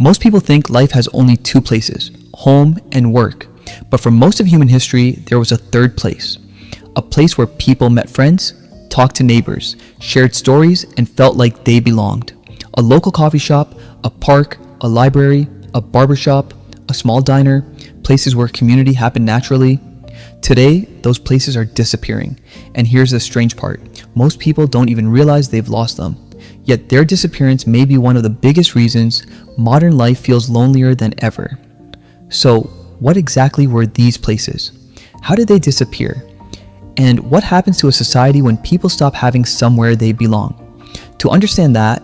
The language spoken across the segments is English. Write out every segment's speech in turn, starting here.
Most people think life has only two places, home and work. But for most of human history, there was a third place. A place where people met friends, talked to neighbors, shared stories, and felt like they belonged. A local coffee shop, a park, a library, a barbershop, a small diner, places where community happened naturally. Today, those places are disappearing. And here's the strange part. Most people don't even realize they've lost them. Yet their disappearance may be one of the biggest reasons modern life feels lonelier than ever. So, what exactly were these places? How did they disappear? And what happens to a society when people stop having somewhere they belong? To understand that,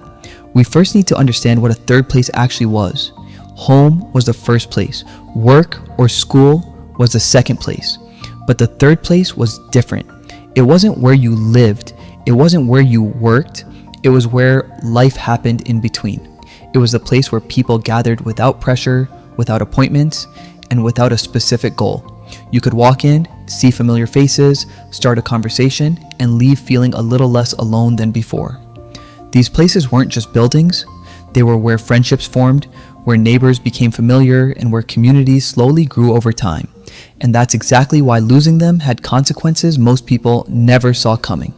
we first need to understand what a third place actually was. Home was the first place. Work or school was the second place. But the third place was different. It wasn't where you lived. It wasn't where you worked. It was where life happened in between. It was the place where people gathered without pressure, without appointments, and without a specific goal. You could walk in, see familiar faces, start a conversation, and leave feeling a little less alone than before. These places weren't just buildings. They were where friendships formed, where neighbors became familiar, and where communities slowly grew over time. And that's exactly why losing them had consequences most people never saw coming.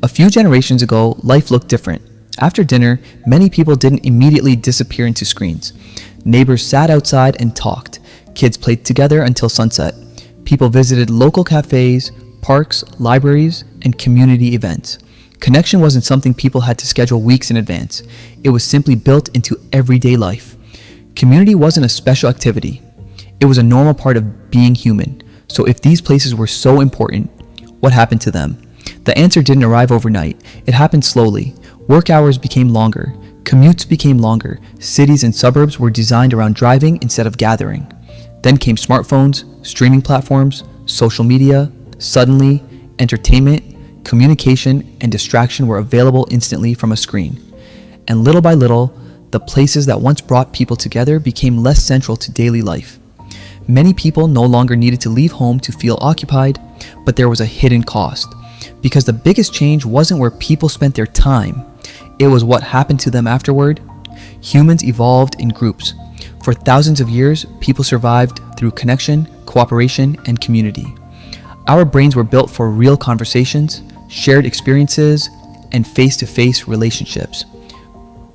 A few generations ago, life looked different. After dinner, many people didn't immediately disappear into screens. Neighbors sat outside and talked. Kids played together until sunset. People visited local cafes, parks, libraries, and community events. Connection wasn't something people had to schedule weeks in advance. It was simply built into everyday life. Community wasn't a special activity. It was a normal part of being human. So if these places were so important, what happened to them? The answer didn't arrive overnight. It happened slowly. Work hours became longer. Commutes became longer. Cities and suburbs were designed around driving instead of gathering. Then came smartphones, streaming platforms, social media. Suddenly, entertainment, communication, and distraction were available instantly from a screen. And little by little, the places that once brought people together became less central to daily life. Many people no longer needed to leave home to feel occupied, but there was a hidden cost. Because the biggest change wasn't where people spent their time, it was what happened to them afterward. Humans evolved in groups. For thousands of years, people survived through connection, cooperation, and community. Our brains were built for real conversations, shared experiences, and face-to-face relationships.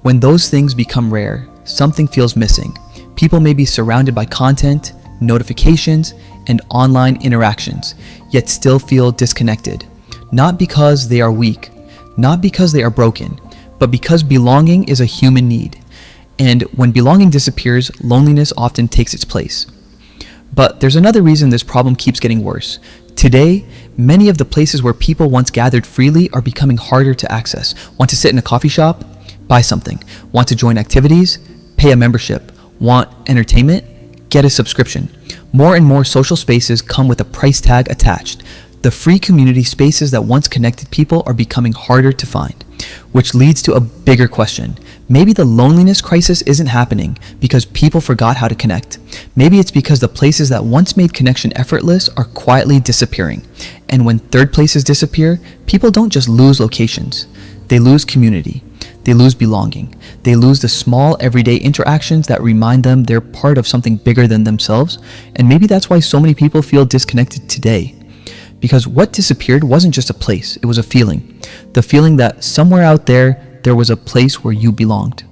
When those things become rare, something feels missing. People may be surrounded by content, notifications, and online interactions, yet still feel disconnected. Not because they are weak, not because they are broken, but because belonging is a human need. And when belonging disappears, loneliness often takes its place. But there's another reason this problem keeps getting worse. Today, many of the places where people once gathered freely are becoming harder to access. Want to sit in a coffee shop? Buy something. Want to join activities? Pay a membership. Want entertainment? Get a subscription. More and more social spaces come with a price tag attached. The free community spaces that once connected people are becoming harder to find, which leads to a bigger question. Maybe the loneliness crisis isn't happening because people forgot how to connect. Maybe it's because the places that once made connection effortless are quietly disappearing. And when third places disappear, people don't just lose locations. They lose community. They lose belonging. They lose the small everyday interactions that remind them they're part of something bigger than themselves. And maybe that's why so many people feel disconnected today. Because what disappeared wasn't just a place, it was a feeling. The feeling that somewhere out there was a place where you belonged.